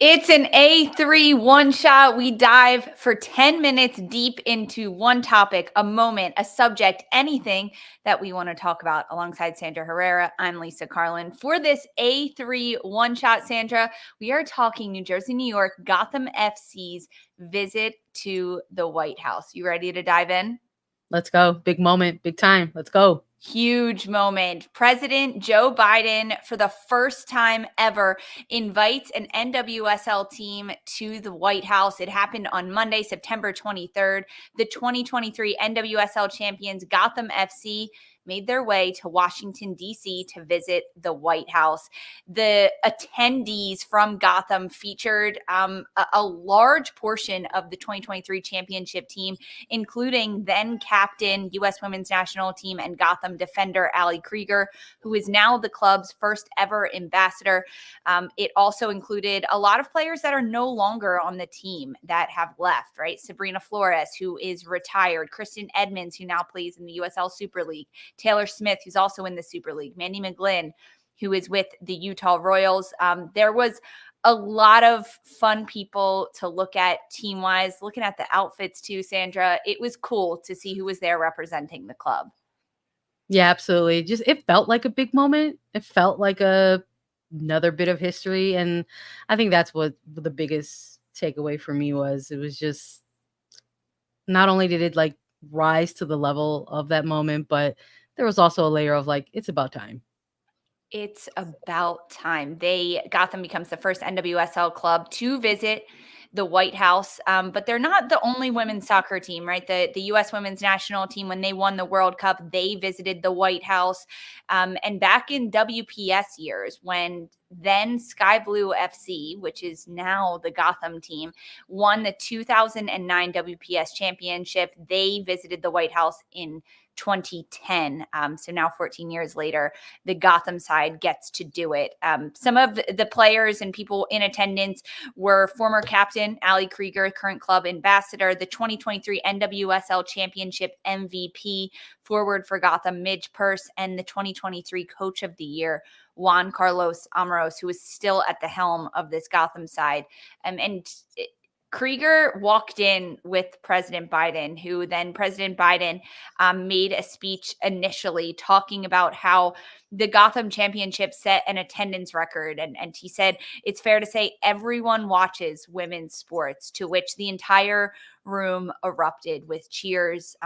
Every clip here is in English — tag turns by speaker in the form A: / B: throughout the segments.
A: It's an A3 one shot. We dive for 10 minutes deep into one topic, a moment, a subject, anything that we want to talk about. Alongside Sandra Herrera, I'm Lisa Carlin. For this A3 one shot, Sandra, we are talking New Jersey, New York, Gotham FC's visit to the White House. You ready to dive in?
B: Let's go. Big moment, big time. Let's go.
A: Huge moment. President Joe Biden, for the first time ever, invites an NWSL team to the White House. It happened on Monday, September 23rd. The 2023 NWSL champions, Gotham FC, made their way to Washington, D.C. to visit the White House. The attendees from Gotham featured a large portion of the 2023 championship team, including then captain, U.S. women's national team, and Gotham defender Krieger, who is now the club's first ever ambassador. It also included a lot of players that are no longer on the team that have left, right? Sabrina Flores, who is retired, Kristen Edmonds, who now plays in the USL Super League, Taylor Smith, who's also in the Super League, Mandy McGlynn, who is with the Utah Royals. There was a lot of fun people to look at team-wise, looking at the outfits too, Sandra. It was cool to see who was there representing the club.
B: Yeah, absolutely. Just it felt like a big moment. It felt like another bit of history, and I think that's what the biggest takeaway for me was. It was just not only did it like rise to the level of that moment, but there was also a layer of like it's about time.
A: It's about time. Gotham becomes the first NWSL club to visit the White House, but they're not the only women's soccer team, right? The U.S. women's national team, when they won the World Cup, they visited the White House. And back in WPS years, when then Sky Blue FC, which is now the Gotham team, won the 2009 WPS championship, they visited the White House in 2010. So now 14 years later, the Gotham side gets to do it. Some of the players and people in attendance were former captain Krieger, current club ambassador, the 2023 NWSL championship MVP, forward for Gotham Midge, Purce, and the 2023 coach of the year, Juan Carlos Amaros, who is still at the helm of this Gotham side. Krieger walked in with President Biden, who then President Biden made a speech initially talking about how the Gotham Championship set an attendance record. And he said, it's fair to say everyone watches women's sports, to which the entire room erupted with cheers.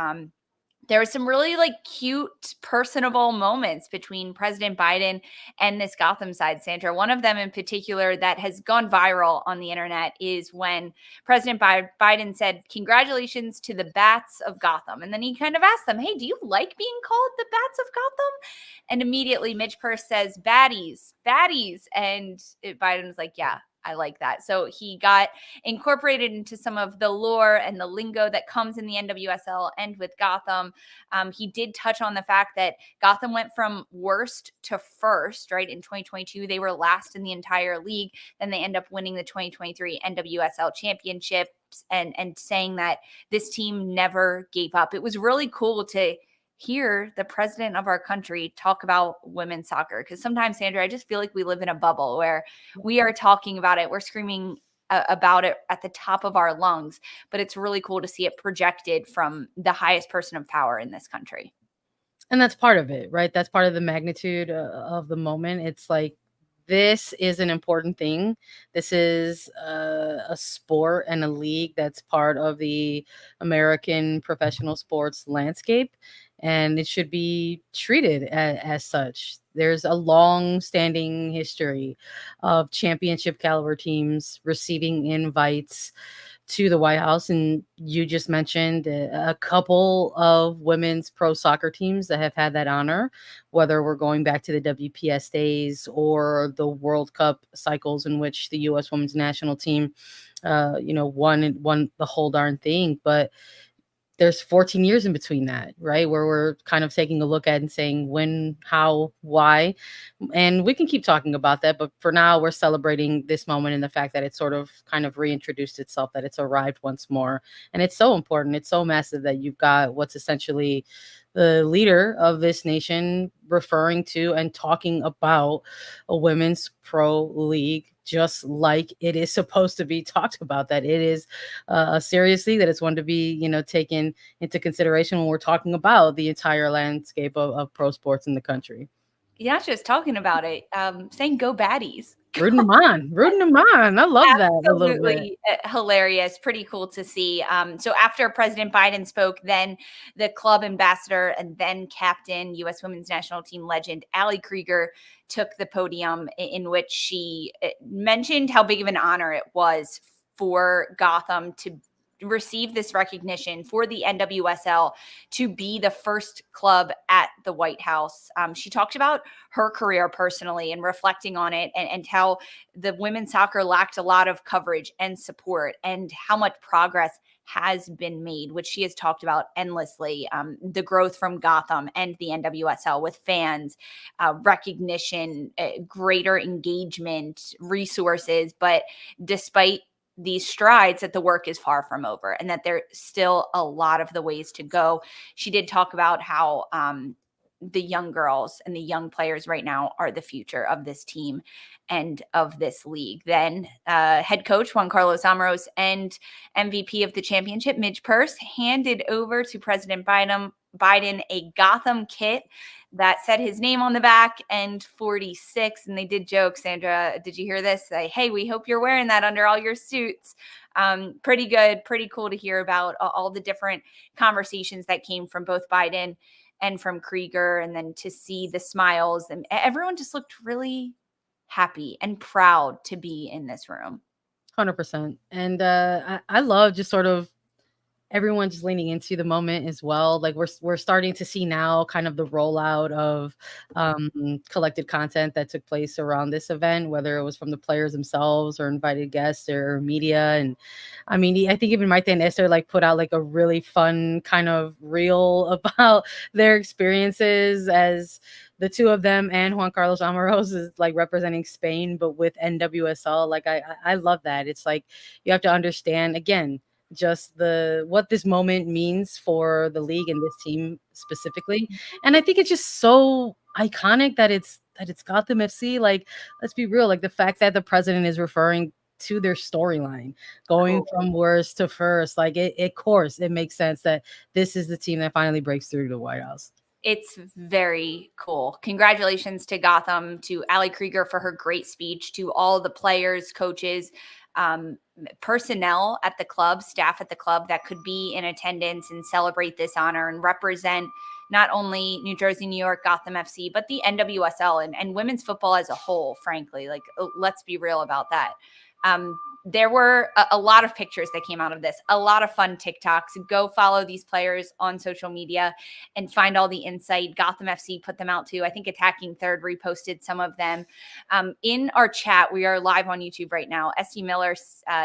A: There was some really cute, personable moments between President Biden and this Gotham side, Sandra. One of them in particular that has gone viral on the internet is when President Biden said, "Congratulations to the Bats of Gotham." And then he kind of asked them, "Hey, do you like being called the Bats of Gotham?" And immediately Mitch Purce says, "Batties, Batties." And Biden was like, "Yeah, I like that." So he got incorporated into some of the lore and the lingo that comes in the NWSL and with Gotham. He did touch on the fact that Gotham went from worst to first, right? In 2022, they were last in the entire league. Then they end up winning the 2023 NWSL championship, and saying that this team never gave up. It was really cool to hear the president of our country talk about women's soccer, because sometimes, Sandra, I just feel like we live in a bubble where we are talking about it, we're screaming about it at the top of our lungs, but it's really cool to see it projected from the highest person of power in this country.
B: And that's part of it, right? That's part of the magnitude of the moment. It's like, this is an important thing. This is a sport and a league that's part of the American professional sports landscape, and it should be treated as such. There's a long-standing history of championship caliber teams receiving invites to the White House, and you just mentioned a couple of women's pro soccer teams that have had that honor, whether we're going back to the WPS days or the World Cup cycles in which the U.S. women's national team, won the whole darn thing. But there's 14 years in between that, right? Where we're kind of taking a look at and saying when, how, why. And we can keep talking about that. But for now, we're celebrating this moment and the fact that it sort of kind of reintroduced itself, that it's arrived once more. And it's so important. It's so massive that you've got what's essentially the leader of this nation referring to and talking about a women's pro league just like it is supposed to be talked about, that it is a serious league, that it's one to be, taken into consideration when we're talking about the entire landscape of pro sports in the country.
A: Yeah, just talking about it, saying go Batties.
B: Rooting them on. I love that a little bit.
A: Absolutely hilarious. Pretty cool to see. So after President Biden spoke, then the club ambassador and then captain, U.S. women's national team legend, Ali Krieger, took the podium, in which she mentioned how big of an honor it was for Gotham to receive this recognition, for the NWSL to be the first club at the White House. She talked about her career personally and reflecting on it, and how the women's soccer lacked a lot of coverage and support, and how much progress has been made, which she has talked about endlessly. The growth from Gotham and the NWSL with fans, recognition, greater engagement, resources. But despite these strides, that the work is far from over and that there's still a lot of the ways to go. She did talk about how the young girls and the young players right now are the future of this team and of this league. Then head coach Juan Carlos Amaros and MVP of the championship, Midge Purce, handed over to President Biden a Gotham kit that said his name on the back and 46. And they did joke, Sandra, did you hear this? Say, hey, we hope you're wearing that under all your suits. Pretty good, pretty cool to hear about all the different conversations that came from both Biden and from Krieger, and then to see the smiles, and everyone just looked really happy and proud to be in this room.
B: 100%. And I love just sort of everyone just leaning into the moment as well. Like we're starting to see now kind of the rollout of collected content that took place around this event, whether it was from the players themselves or invited guests or media. And I mean, I think even Mike and Esther like put out like a really fun kind of reel about their experiences as the two of them, and Juan Carlos Amaros is like representing Spain, but with NWSL. Like I love that. It's like you have to understand again just what this moment means for the league and this team specifically. And I think it's just so iconic that it's Gotham FC. Like, let's be real, like the fact that the president is referring to their storyline going from worst to first, like it course it makes sense that this is the team that finally breaks through to the White House.
A: It's very cool. Congratulations to Gotham, to Ali Krieger for her great speech, to all the players, coaches, personnel at the club, staff at the club that could be in attendance and celebrate this honor and represent not only New Jersey, New York, Gotham FC, but the NWSL and women's football as a whole, frankly. Like, let's be real about that. There were a lot of pictures that came out of this, a lot of fun TikToks. Go follow these players on social media and find all the insight. Gotham FC put them out too. I think Attacking Third reposted some of them. In our chat, we are live on YouTube right now. Esty Miller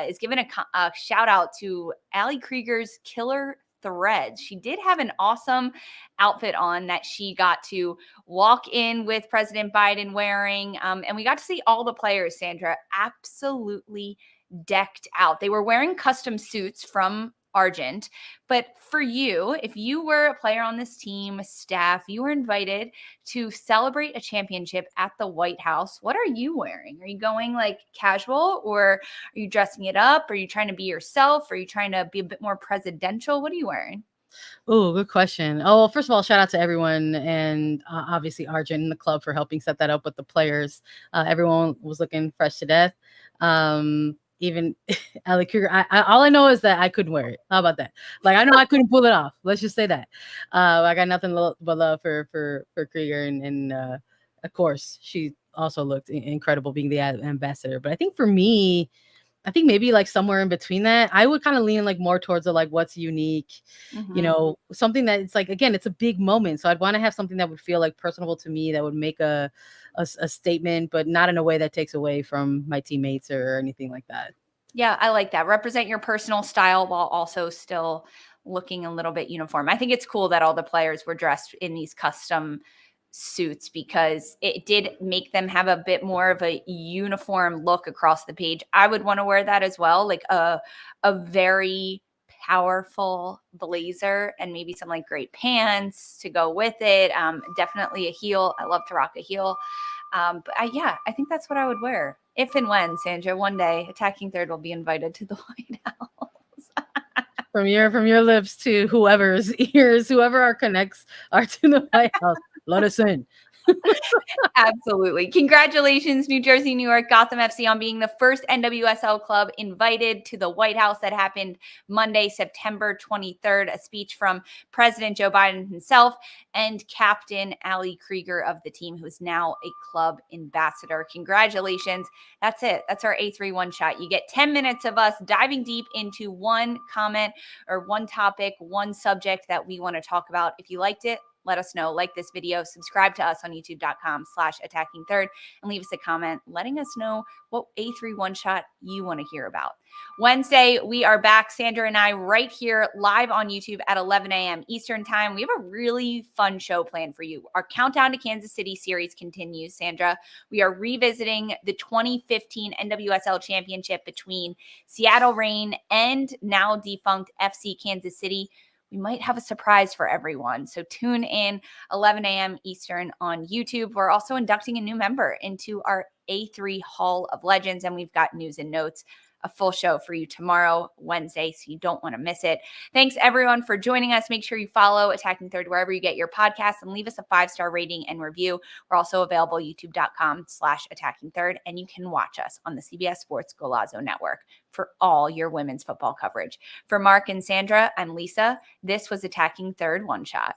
A: is giving a shout out to Ali Krieger's killer threads. She did have an awesome outfit on that she got to walk in with President Biden wearing. And we got to see all the players, Sandra, absolutely decked out. They were wearing custom suits from Argent. But for you, if you were a player on this team, staff, you were invited to celebrate a championship at the White House, what are you wearing? Are you going like casual, or are you dressing it up? Are you trying to be yourself? Are you trying to be a bit more presidential? What are you wearing?
B: Oh, good question. Oh, well, first of all, shout out to everyone and obviously Argent and the club for helping set that up with the players. Everyone was looking fresh to death. Even Ali Krieger, all I know is that I couldn't wear it. How about that? Like, I know I couldn't pull it off. Let's just say that. I got nothing but love for Krieger, and of course, she also looked incredible being the ambassador. But I think for me, I think maybe like somewhere in between that, I would kind of lean like more towards the like what's unique, something that it's like, again, it's a big moment. So I'd want to have something that would feel like personable to me, that would make a statement, but not in a way that takes away from my teammates or anything like that.
A: Yeah, I like that. Represent your personal style while also still looking a little bit uniform. I think it's cool that all the players were dressed in these custom suits because it did make them have a bit more of a uniform look across the page. I would want to wear that as well, like a very powerful blazer and maybe some like great pants to go with it. Definitely a heel. I love to rock a heel. But I think that's what I would wear if and when, Sandra, one day Attacking Third will be invited to the White House.
B: From your lips to whoever's ears, whoever our connects are to the White House, let us in.
A: Absolutely. Congratulations, New Jersey, New York, Gotham FC on being the first NWSL club invited to the White House. That happened Monday, September 23rd. A speech from President Joe Biden himself and Captain Ali Krieger of the team, who is now a club ambassador. Congratulations. That's it. That's our A3 one shot. You get 10 minutes of us diving deep into one comment or one topic, one subject that we want to talk about. If you liked it, let us know. Like this video, subscribe to us on youtube.com/attacking third, and leave us a comment letting us know what A3 one shot you want to hear about. Wednesday, we are back, Sandra and I, right here live on YouTube at 11 a.m. Eastern time. We have a really fun show planned for you. Our Countdown to Kansas City series continues, Sandra. We are revisiting the 2015 NWSL championship between Seattle Reign and now defunct FC Kansas City. We might have a surprise for everyone. So tune in 11 a.m. Eastern on YouTube. We're also inducting a new member into our A3 Hall of Legends, and we've got news and notes, a full show for you tomorrow, Wednesday, so you don't want to miss it. Thanks, everyone, for joining us. Make sure you follow Attacking Third wherever you get your podcasts and leave us a 5-star rating and review. We're also available youtube.com/attacking third, and you can watch us on the CBS Sports Golazo Network for all your women's football coverage. For Mark and Sandra, I'm Lisa. This was Attacking Third One Shot.